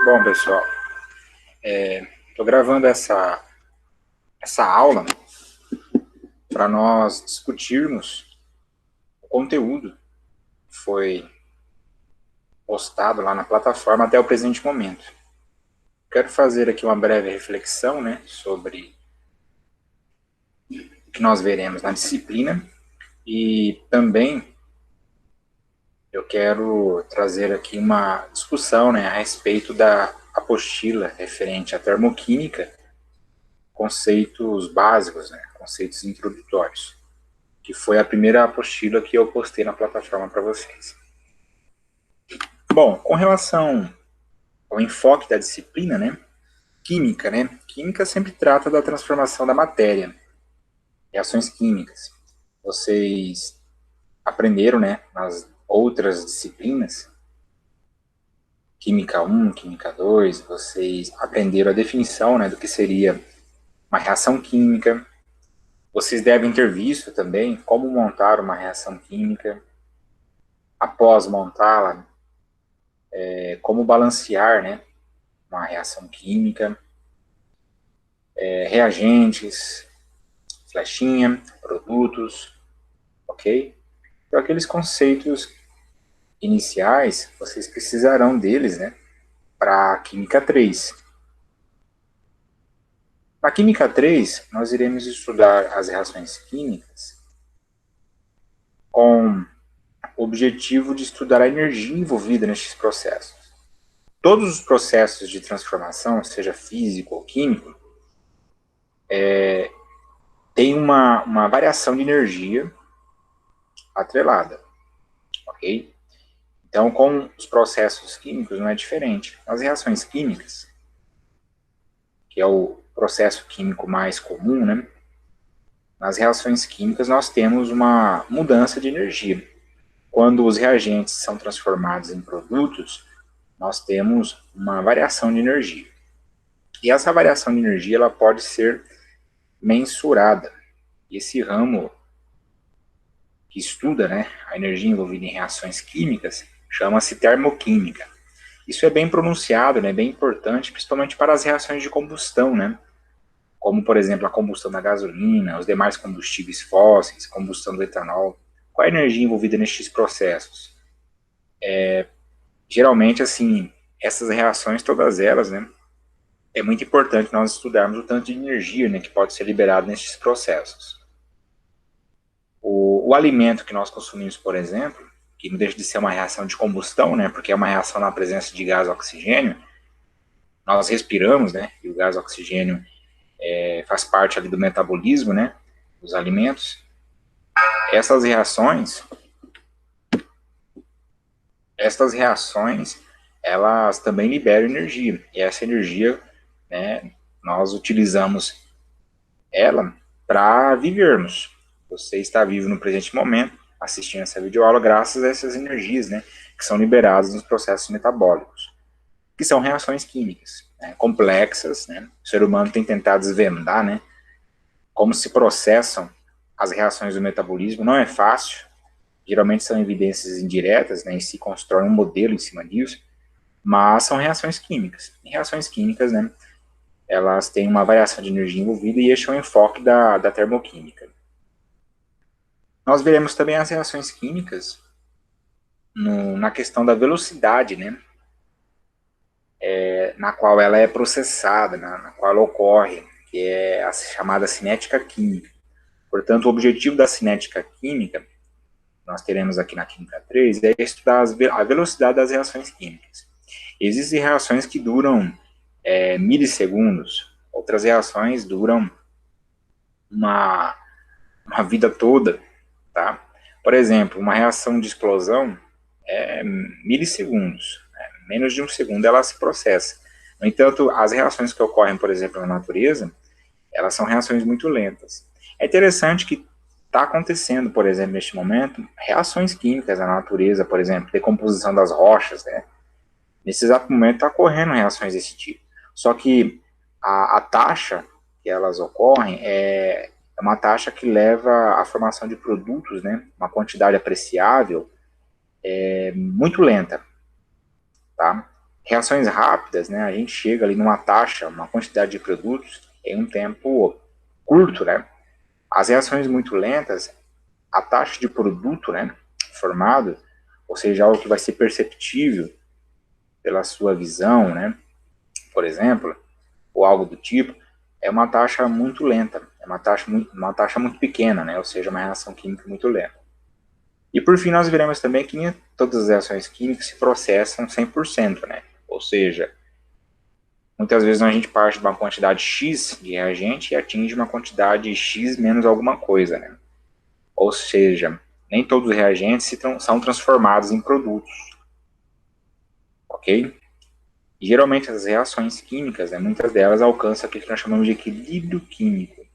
Bom, pessoal, estou gravando essa aula para nós discutirmos o conteúdo que foi postado lá na plataforma até o presente momento. Quero fazer aqui uma breve reflexão, né, sobre o que nós veremos na disciplina e também eu quero trazer aqui uma discussão, né, a respeito da apostila referente à termoquímica, conceitos básicos, né, conceitos introdutórios, que foi a primeira apostila que eu postei na plataforma para vocês. Bom, com relação ao enfoque da disciplina, né, química, né, química sempre trata da transformação da matéria, reações químicas. Vocês aprenderam, né, nas outras disciplinas, Química 1, Química 2, vocês aprenderam a definição, né, do que seria uma reação química. Vocês devem ter visto também como montar uma reação química. Após montá-la, como balancear, né, uma reação química, reagentes, flechinha, produtos, ok? Então, aqueles conceitos iniciais, vocês precisarão deles, né, para a Química 3. Na Química 3, nós iremos estudar as reações químicas com o objetivo de estudar a energia envolvida nestes processos. Todos os processos de transformação, seja físico ou químico, tem uma variação de energia atrelada, ok? Então, com os processos químicos não é diferente. As reações químicas, que é o processo químico mais comum, né? Nas reações químicas nós temos uma mudança de energia. Quando os reagentes são transformados em produtos, nós temos uma variação de energia. E essa variação de energia ela pode ser mensurada. Esse ramo que estuda, né, a energia envolvida em reações químicas chama-se termoquímica. Isso é bem pronunciado, né, bem importante, principalmente para as reações de combustão, né, como, por exemplo, a combustão da gasolina, os demais combustíveis fósseis, combustão do etanol. Qual a energia envolvida nestes processos? Geralmente, assim, essas reações, todas elas, né, é muito importante nós estudarmos o tanto de energia, né, que pode ser liberado nestes processos. O alimento que nós consumimos, por exemplo, que não deixa de ser uma reação de combustão, né, porque é uma reação na presença de gás oxigênio, nós respiramos, né, e o gás oxigênio faz parte ali do metabolismo, né, dos alimentos. Essas reações, elas também liberam energia, e essa energia, né, nós utilizamos ela para vivermos. Você está vivo no presente momento, assistindo essa videoaula, graças a essas energias, né, que são liberadas nos processos metabólicos, que são reações químicas, né, complexas, né, o ser humano tem tentado desvendar, né, como se processam as reações do metabolismo, não é fácil, geralmente são evidências indiretas, né, e se constrói um modelo em cima disso, mas são reações químicas. E reações químicas, né, elas têm uma variação de energia envolvida e este é o enfoque da termoquímica. Nós veremos também as reações químicas na questão da velocidade, né, na qual ela é processada, na qual ela ocorre, que é a chamada cinética química. Portanto, o objetivo da cinética química, nós teremos aqui na Química 3, é estudar a velocidade das reações químicas. Existem reações que duram milissegundos, outras reações duram uma vida toda, tá? Por exemplo, uma reação de explosão é milissegundos, né? Menos de um segundo ela se processa. No entanto, as reações que ocorrem, por exemplo, na natureza, elas são reações muito lentas. É interessante que está acontecendo, por exemplo, neste momento, reações químicas na natureza, por exemplo, decomposição das rochas, né? Nesse exato momento está ocorrendo reações desse tipo. Só que a taxa que elas ocorrem é uma taxa que leva à formação de produtos, né? Uma quantidade apreciável, muito lenta, tá? Reações rápidas, né, a gente chega ali numa taxa, uma quantidade de produtos em um tempo curto, né? As reações muito lentas, a taxa de produto, né, formado, ou seja, algo que vai ser perceptível pela sua visão, né, por exemplo, ou algo do tipo, é uma taxa muito lenta, é uma taxa muito pequena, né, ou seja, uma reação química muito lenta. E por fim, nós veremos também que nem todas as reações químicas se processam 100%, né, ou seja, muitas vezes a gente parte de uma quantidade X de reagente e atinge uma quantidade X menos alguma coisa, né, ou seja, nem todos os reagentes são transformados em produtos, ok? E geralmente as reações químicas, né, muitas delas alcançam aquilo que nós chamamos de equilíbrio químico.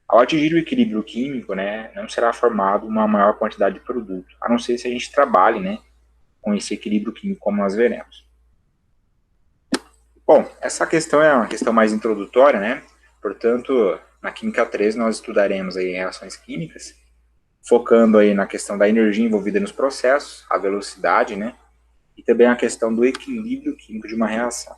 Ao atingir o equilíbrio químico, né, não será formado uma maior quantidade de produto, a não ser se a gente trabalhe, né, com esse equilíbrio químico, como nós veremos. Bom, essa questão é uma questão mais introdutória, né? Portanto, na Química 3 nós estudaremos aí reações químicas, focando aí na questão da energia envolvida nos processos, a velocidade, né? E também a questão do equilíbrio químico de uma reação.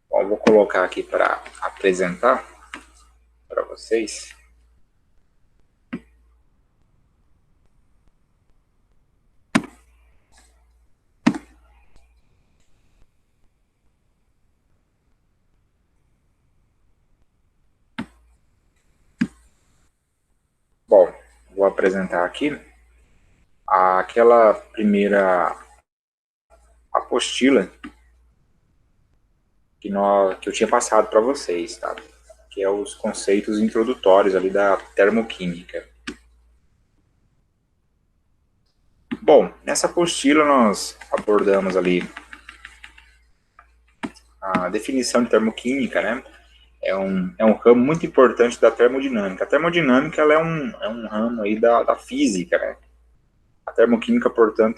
Bom, eu vou colocar aqui para apresentar para vocês. Bom, vou apresentar aqui aquela primeira apostila que eu tinha passado para vocês, tá? Que é os conceitos introdutórios ali da termoquímica. Bom, nessa apostila nós abordamos ali a definição de termoquímica, né? É um ramo muito importante da termodinâmica. A termodinâmica ela é um ramo aí da física, né? A termoquímica, portanto,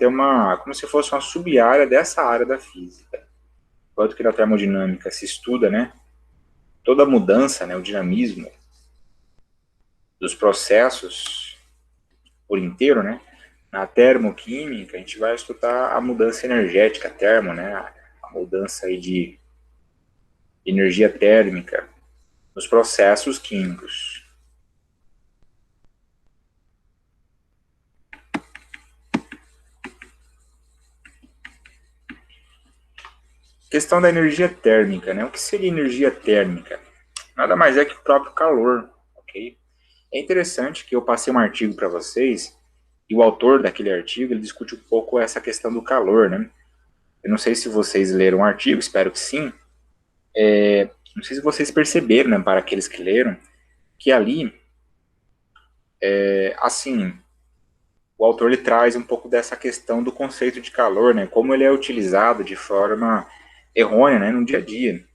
como se fosse uma sub-área dessa área da física. Enquanto que na termodinâmica se estuda, né, toda a mudança, né, o dinamismo dos processos por inteiro, né, na termoquímica a gente vai estudar a mudança energética, termo, né, a mudança aí de energia térmica nos processos químicos. Questão da energia térmica, né? O que seria energia térmica? Nada mais é que o próprio calor, ok? É interessante que eu passei um artigo para vocês e o autor daquele artigo ele discute um pouco essa questão do calor, né? Eu não sei se vocês leram o artigo, espero que sim. Não sei se vocês perceberam, né, para aqueles que leram, que ali, assim, o autor ele traz um pouco dessa questão do conceito de calor, né? Como ele é utilizado de forma errônea, né, no dia a dia.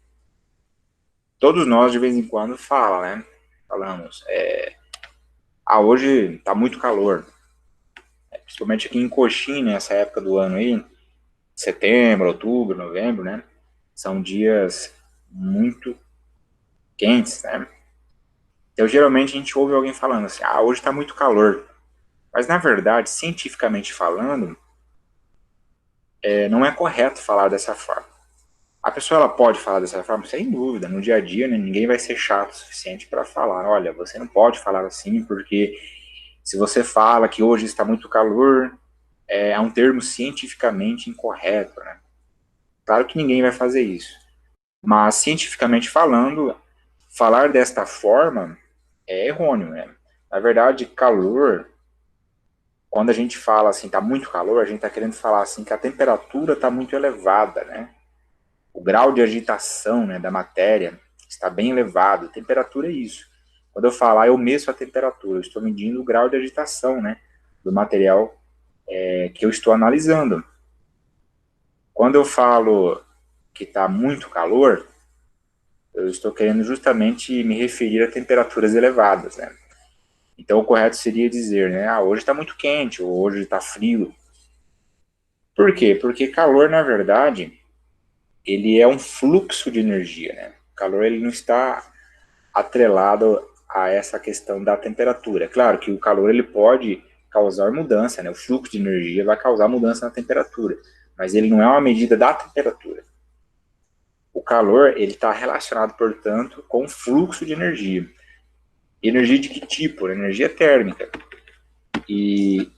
Todos nós, de vez em quando, falamos, hoje está muito calor. Principalmente aqui em Coxim, nessa época do ano aí, setembro, outubro, novembro, né? São dias muito quentes, né? Então, geralmente, a gente ouve alguém falando assim, hoje está muito calor. Mas, na verdade, cientificamente falando, não é correto falar dessa forma. A pessoa ela pode falar dessa forma, sem dúvida, no dia a dia, né, ninguém vai ser chato o suficiente para falar, olha, você não pode falar assim, porque se você fala que hoje está muito calor, é um termo cientificamente incorreto, né? Claro que ninguém vai fazer isso. Mas, cientificamente falando, falar desta forma é errôneo, né? Na verdade, calor, quando a gente fala assim, está muito calor, a gente está querendo falar assim que a temperatura está muito elevada, né? O grau de agitação, né, da matéria está bem elevado. Temperatura é isso. Quando eu falar, eu meço a temperatura, eu estou medindo o grau de agitação, né, do material que eu estou analisando. Quando eu falo que está muito calor, eu estou querendo justamente me referir a temperaturas elevadas, né? Então, o correto seria dizer, né, hoje está muito quente, ou hoje está frio. Por quê? Porque calor, na verdade, ele é um fluxo de energia, né? O calor ele não está atrelado a essa questão da temperatura. Claro que o calor ele pode causar mudança, né? O fluxo de energia vai causar mudança na temperatura, mas ele não é uma medida da temperatura. O calor ele está relacionado, portanto, com o fluxo de energia. Energia de que tipo? Energia térmica. E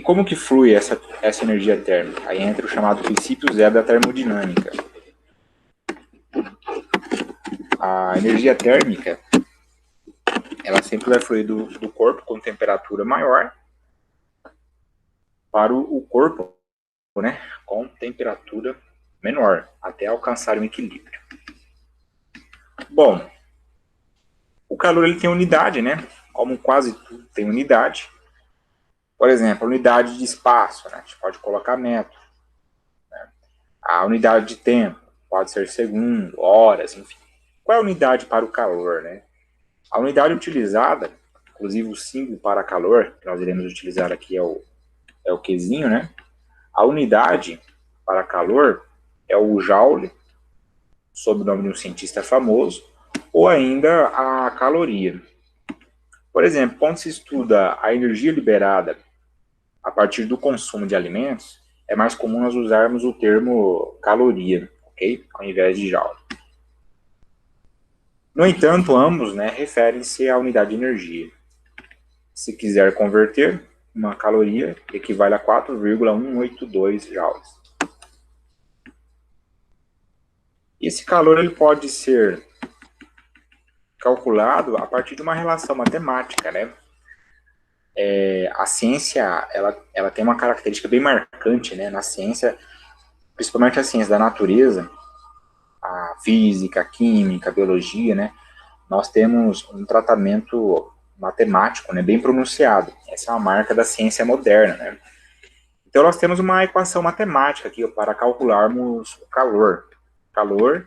como que flui essa energia térmica? Aí entra o chamado princípio zero da termodinâmica. A energia térmica, ela sempre vai fluir do corpo com temperatura maior para o corpo, né, com temperatura menor, até alcançar um equilíbrio. Bom, o calor ele tem unidade, né? Como quase tudo tem unidade. Por exemplo, a unidade de espaço, né? A gente pode colocar metro. Né? A unidade de tempo pode ser segundo, horas, enfim. Qual é a unidade para o calor, né? A unidade utilizada, inclusive o símbolo para calor, que nós iremos utilizar aqui é o Qzinho, né? A unidade para calor é o Joule, sob o nome de um cientista famoso, ou ainda a caloria. Por exemplo, quando se estuda a energia liberada a partir do consumo de alimentos, é mais comum nós usarmos o termo caloria, ok? Ao invés de joule. No entanto, ambos, né, referem-se à unidade de energia. Se quiser converter, uma caloria equivale a 4,182 joules. Esse calor ele pode ser calculado a partir de uma relação matemática, né? A ciência ela tem uma característica bem marcante, né? Na ciência, principalmente a ciência da natureza, a física, a química, a biologia, né? Nós temos um tratamento matemático, né, bem pronunciado. Essa é uma marca da ciência moderna, né? Então nós temos uma equação matemática aqui para calcularmos o calor. Calor,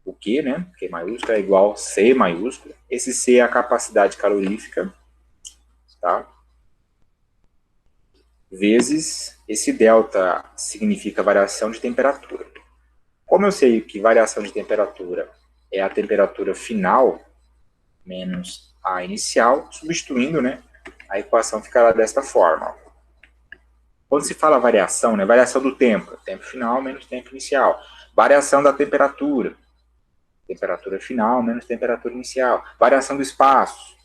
o Q, né? Q maiúsculo é igual a C maiúsculo. Esse C é a capacidade calorífica, tá? Vezes esse delta significa variação de temperatura. Como eu sei que variação de temperatura é a temperatura final menos a inicial, substituindo, né, a equação ficará desta forma. Quando se fala variação, né, variação do tempo final menos tempo inicial. Variação da temperatura final menos temperatura inicial. Variação do espaço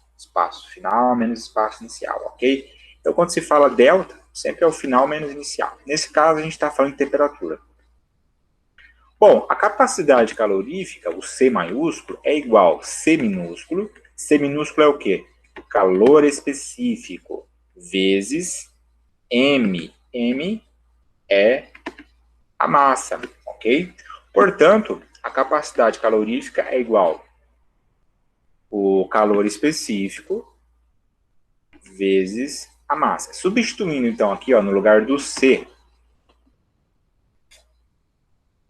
final menos espaço inicial, ok? Então, quando se fala delta, sempre é o final menos inicial. Nesse caso, a gente está falando de temperatura. Bom, a capacidade calorífica, o C maiúsculo, é igual a C minúsculo. C minúsculo é o quê? Calor específico vezes M. M é a massa, ok? Portanto, a capacidade calorífica é igual o calor específico vezes a massa. Substituindo, então, aqui ó, no lugar do C,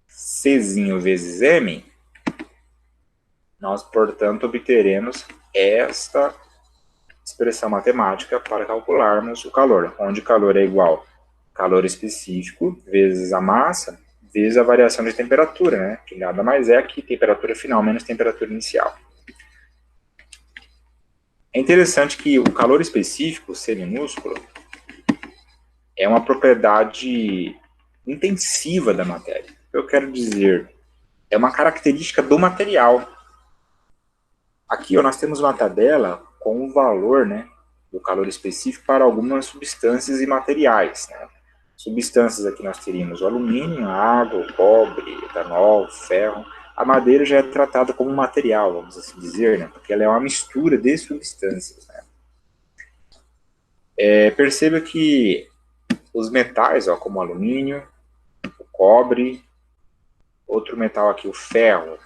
Czinho vezes M, nós, portanto, obteremos esta expressão matemática para calcularmos o calor, onde calor é igual a calor específico vezes a massa vezes a variação de temperatura, né? Que nada mais é que temperatura final menos temperatura inicial. É interessante que o calor específico, C minúsculo, é uma propriedade intensiva da matéria. Eu quero dizer, é uma característica do material. Aqui ó, nós temos uma tabela com o valor, né, do calor específico para algumas substâncias e materiais, né? Substâncias aqui nós teríamos o alumínio, a água, o cobre, etanol, o ferro. A madeira já é tratada como material, vamos assim dizer, né? Porque ela é uma mistura de substâncias, né? Perceba que os metais, ó, como o alumínio, o cobre, outro metal aqui, o ferro,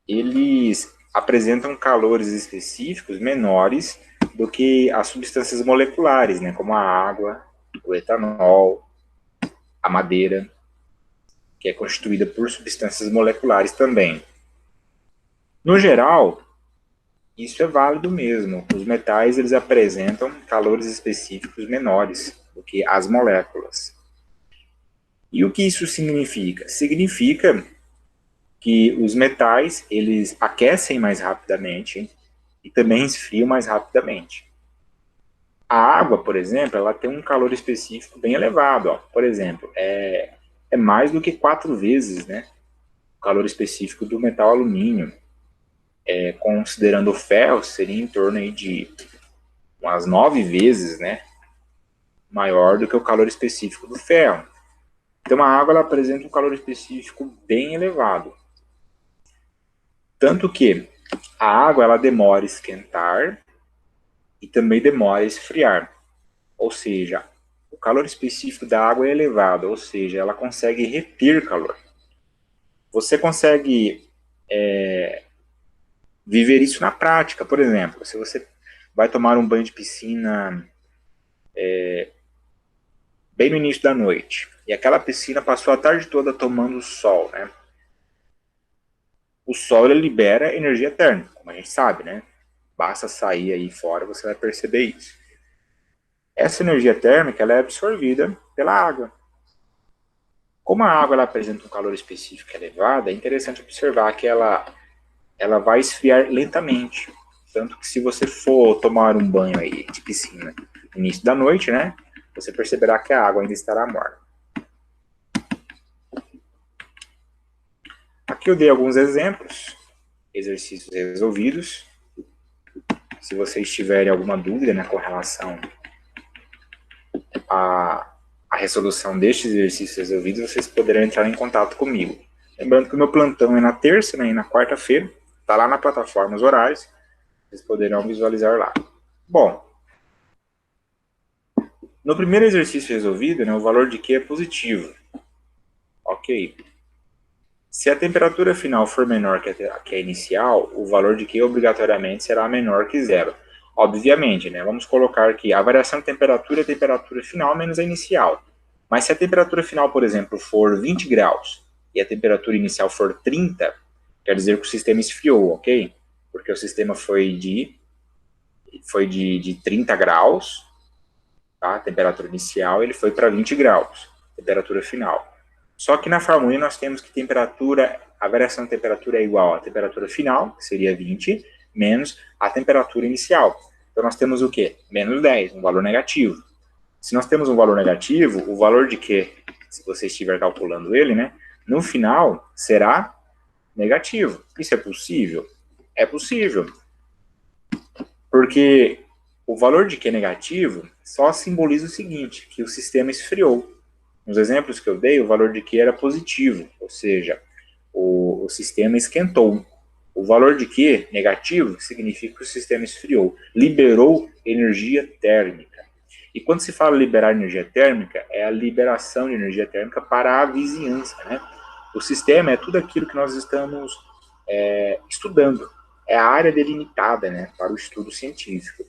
eles apresentam calores específicos menores do que as substâncias moleculares, né? Como a água, o etanol, a madeira, que é constituída por substâncias moleculares também. No geral, isso é válido mesmo. Os metais eles apresentam calores específicos menores do que as moléculas. E o que isso significa? Significa que os metais, eles aquecem mais rapidamente e também esfriam mais rapidamente. A água, por exemplo, ela tem um calor específico bem elevado. Ó. Por exemplo, é mais do que 4 vezes, né, o calor específico do metal alumínio. Considerando o ferro, seria em torno aí de umas 9 vezes, né, maior do que o calor específico do ferro. Então a água ela apresenta um calor específico bem elevado. Tanto que a água ela demora a esquentar e também demora a esfriar. Ou seja, o calor específico da água é elevado, ou seja, ela consegue reter calor. Você consegue viver isso na prática. Por exemplo, se você vai tomar um banho de piscina bem no início da noite, e aquela piscina passou a tarde toda tomando sol, né? O sol ele libera energia térmica, como a gente sabe, né? Basta sair aí fora, você vai perceber isso. Essa energia térmica ela é absorvida pela água. Como a água ela apresenta um calor específico elevado, é interessante observar que ela vai esfriar lentamente. Tanto que se você for tomar um banho aí de piscina no início da noite, né, você perceberá que a água ainda estará morna. Aqui eu dei alguns exemplos, exercícios resolvidos. Se vocês tiverem alguma dúvida, né, com relação à resolução destes exercícios resolvidos, vocês poderão entrar em contato comigo. Lembrando que o meu plantão é na terça, né, e na quarta-feira. Está lá na plataforma os horários. Vocês poderão visualizar lá. Bom, no primeiro exercício resolvido, né, o valor de Q é positivo. Ok. Se a temperatura final for menor que a inicial, o valor de Q obrigatoriamente será menor que zero. Obviamente, né, vamos colocar que a variação de temperatura é a temperatura final menos a inicial. Mas se a temperatura final, por exemplo, for 20 graus e a temperatura inicial for 30, quer dizer que o sistema esfriou, ok? Porque o sistema foi de 30 graus, tá? A temperatura inicial, ele foi para 20 graus, temperatura final. Só que na fórmula nós temos que a variação de temperatura é igual à temperatura final, que seria 20, menos a temperatura inicial. Então nós temos o quê? Menos 10, um valor negativo. Se nós temos um valor negativo, o valor de Q, se você estiver calculando ele, né, no final será negativo. Isso é possível? É possível. Porque o valor de Q negativo só simboliza o seguinte, que o sistema esfriou. Nos exemplos que eu dei, o valor de Q era positivo, ou seja, o sistema esquentou. O valor de Q negativo significa que o sistema esfriou, liberou energia térmica. E quando se fala liberar energia térmica, é a liberação de energia térmica para a vizinhança, né? O sistema é tudo aquilo que nós estamos estudando. É a área delimitada, né, para o estudo científico.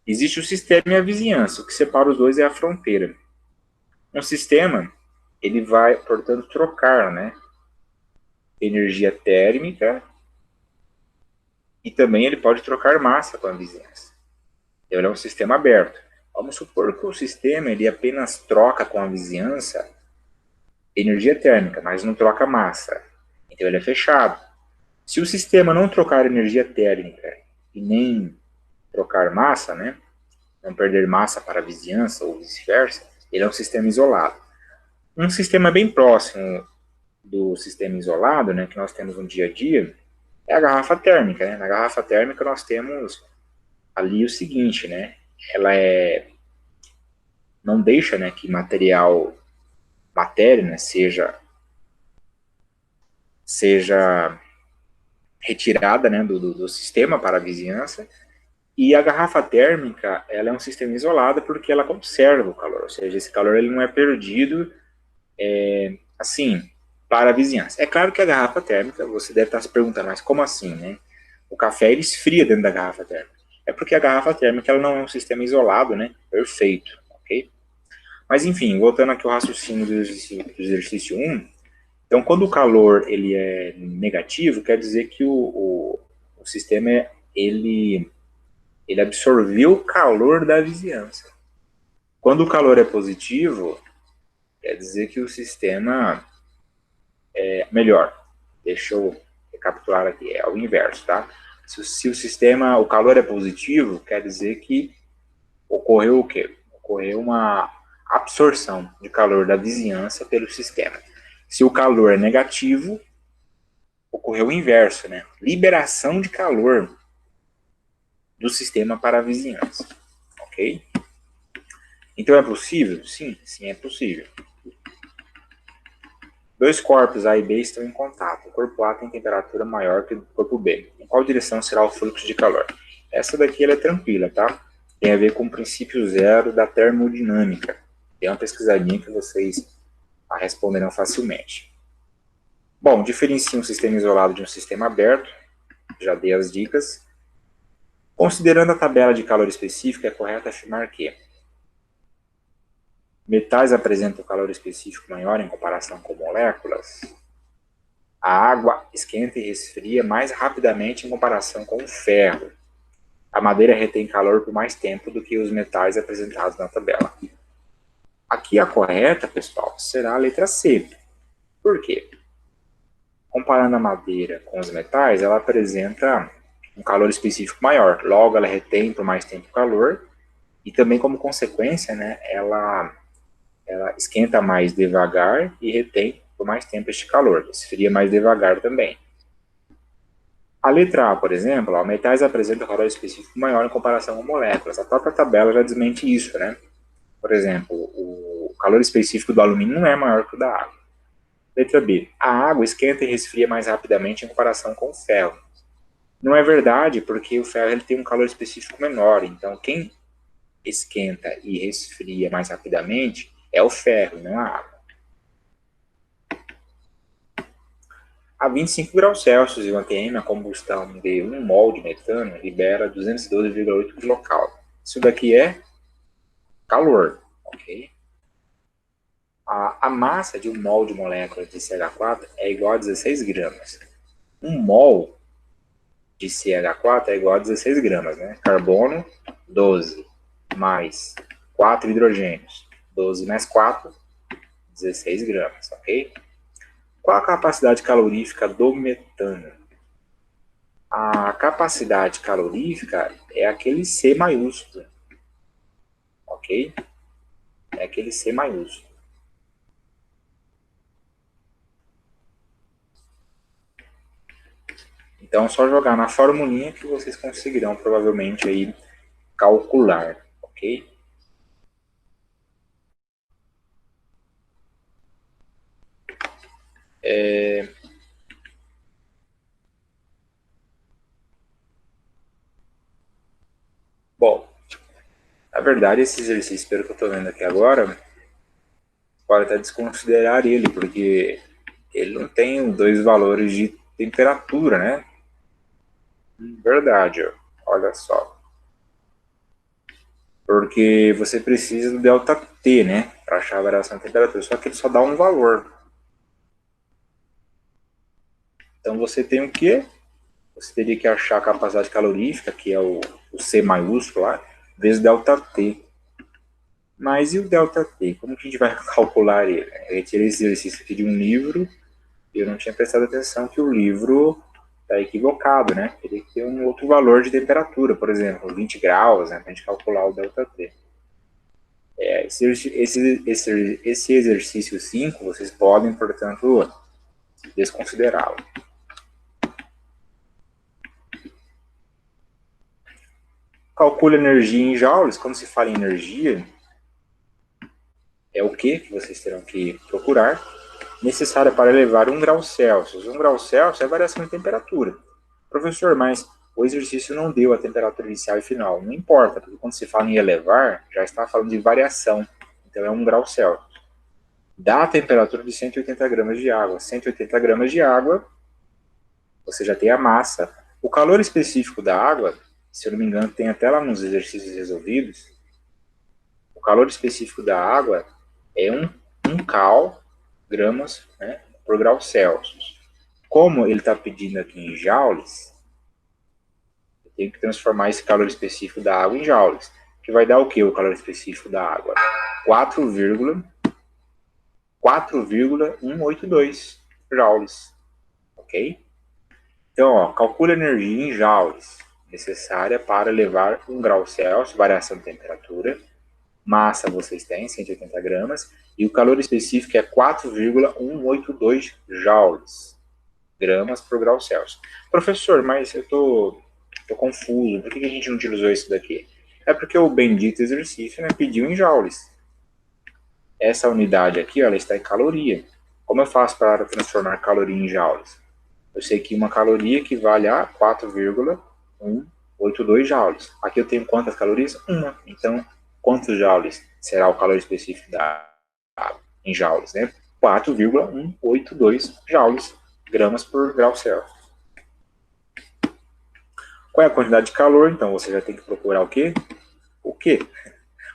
Existe o sistema e a vizinhança. O que separa os dois é a fronteira. Um sistema, ele vai, portanto, trocar, né, energia térmica e também ele pode trocar massa com a vizinhança. Então, ele é um sistema aberto. Vamos supor que o sistema ele apenas troca com a vizinhança energia térmica, mas não troca massa. Então, ele é fechado. Se o sistema não trocar energia térmica e nem trocar massa, né, não perder massa para a vizinhança ou vice-versa, ele é um sistema isolado. Um sistema bem próximo do sistema isolado, né, que nós temos no dia a dia, é a garrafa térmica. Né? Na garrafa térmica nós temos ali o seguinte, né, ela não deixa, né, que matéria, né, seja retirada, né, do sistema para a vizinhança. E a garrafa térmica, ela é um sistema isolado porque ela conserva o calor, ou seja, esse calor ele não é perdido assim, para a vizinhança. É claro que a garrafa térmica, você deve estar se perguntando, mas como assim, né? O café ele esfria dentro da garrafa térmica. É porque a garrafa térmica ela não é um sistema isolado, né? Perfeito, ok? Mas enfim, voltando aqui ao raciocínio do exercício 1, então quando o calor ele é negativo, quer dizer que o sistema ele absorveu o calor da vizinhança. Quando o calor é positivo, quer dizer que o sistema melhor, deixa eu recapitular aqui, é o inverso, tá? Se o sistema, o calor é positivo, quer dizer que ocorreu o quê? Ocorreu uma absorção de calor da vizinhança pelo sistema. Se o calor é negativo, ocorreu o inverso, né? Liberação de calor do sistema para a vizinhança, ok? Então é possível? Sim, sim é possível. Dois corpos A e B estão em contato. O corpo A tem temperatura maior que o corpo B. Em qual direção será o fluxo de calor? Essa daqui ela é tranquila, tá? Tem a ver com o princípio zero da termodinâmica. Tem uma pesquisadinha que vocês a responderão facilmente. Bom, diferencia um sistema isolado de um sistema aberto. Já dei as dicas. Considerando a tabela de calor específica, é correto afirmar que metais apresentam calor específico maior em comparação com moléculas. A água esquenta e resfria mais rapidamente em comparação com o ferro. A madeira retém calor por mais tempo do que os metais apresentados na tabela. Aqui a correta, pessoal, será a letra C. Por quê? Comparando a madeira com os metais, ela apresenta um calor específico maior. Logo, ela retém por mais tempo o calor e também, como consequência, né, ela esquenta mais devagar e retém por mais tempo este calor. Esfria mais devagar também. A letra A, por exemplo, ó, metais apresentam calor específico maior em comparação com moléculas. A própria tabela já desmente isso, né? Por exemplo, o calor específico do alumínio não é maior que o da água. Letra B. A água esquenta e resfria mais rapidamente em comparação com o ferro. Não é verdade, porque o ferro ele tem um calor específico menor. Então, quem esquenta e resfria mais rapidamente é o ferro, não a água. A 25 graus Celsius e 1 atm, a combustão de 1 mol de metano libera 212,8 kcal. Isso daqui é calor, ok? A massa de 1 mol de molécula de CH4 é igual a 16 gramas. 1 mol de CH4 é igual a 16 gramas, né? Carbono, 12, mais 4 hidrogênios. 12 mais 4, 16 gramas, ok? Qual a capacidade calorífica do metano? A capacidade calorífica é aquele C maiúsculo, ok? É aquele C maiúsculo. Então é só jogar na formulinha que vocês conseguirão provavelmente aí calcular, ok? Bom, na verdade esse exercício, pelo que eu estou vendo aqui agora, pode até desconsiderar ele, porque ele não tem dois valores de temperatura, né? Verdade, ó. Olha só. Porque você precisa do delta T, né? Para achar a variação de temperatura. Só que ele só dá um valor. Então você tem o quê? Você teria que achar a capacidade calorífica, que é o C maiúsculo lá, vezes o delta T. Mas e o delta T? Como que a gente vai calcular ele? Eu retirei esse exercício aqui de um livro e eu não tinha prestado atenção que o livro está equivocado, né? Teria que ter um outro valor de temperatura, por exemplo, 20 graus, né? Para a gente calcular o delta T. Esse exercício 5, vocês podem, portanto, desconsiderá-lo. Calcule energia em joules. Quando se fala em energia, é o que vocês terão que procurar. Necessária para elevar 1 grau Celsius. 1 grau Celsius é a variação de temperatura. Professor, mas o exercício não deu a temperatura inicial e final. Não importa, porque quando se fala em elevar, já está falando de variação. Então é 1 grau Celsius. Dá a temperatura de 180 gramas de água. 180 gramas de água, você já tem a massa. O calor específico da água, se eu não me engano, tem até lá nos exercícios resolvidos, o calor específico da água é 1 cal gramas, né, por grau Celsius. Como ele está pedindo aqui em joules, eu tenho que transformar esse calor específico da água em joules, que vai dar o que o calor específico da água? 4,182. joules, ok? Então, ó, calcule a energia em joules necessária para levar 1 grau Celsius, variação de temperatura, massa vocês têm, 180 gramas, e o calor específico é 4,182 joules, gramas por grau Celsius. Professor, mas eu tô confuso, por que a gente não utilizou isso daqui? É porque o bendito exercício, né, pediu em joules. Essa unidade aqui, ó, ela está em caloria. Como eu faço para transformar caloria em joules? Eu sei que uma caloria equivale a 4,182 joules. Aqui eu tenho quantas calorias? Uma. Então, quantos joules será o calor específico da água em joules, né? 4,182 joules, gramas por grau Celsius. Qual é a quantidade de calor? Então, você já tem que procurar o quê? O quê?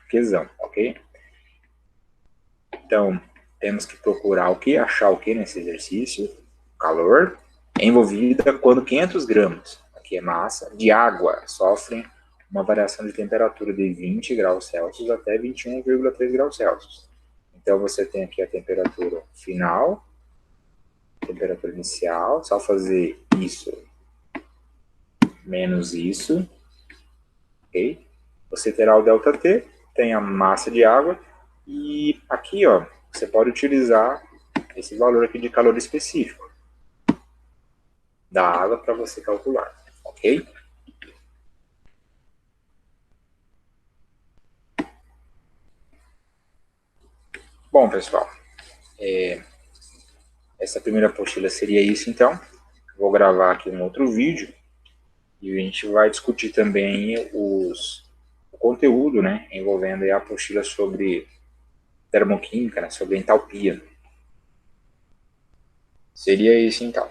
O quezão, ok? Então, temos que procurar o quê? Achar o quê nesse exercício? Calor envolvida quando 500 gramas, aqui é massa, de água sofrem uma variação de temperatura de 20 graus Celsius até 21,3 graus Celsius. Então, você tem aqui a temperatura final, temperatura inicial, só fazer isso menos isso, ok? Você terá o ΔT, tem a massa de água, e aqui, ó, você pode utilizar esse valor aqui de calor específico da água para você calcular, ok? Bom, pessoal, essa primeira apostila seria isso, então. Vou gravar aqui um outro vídeo e a gente vai discutir também o conteúdo, né, envolvendo a apostila sobre termoquímica, né, sobre entalpia. Seria isso, então.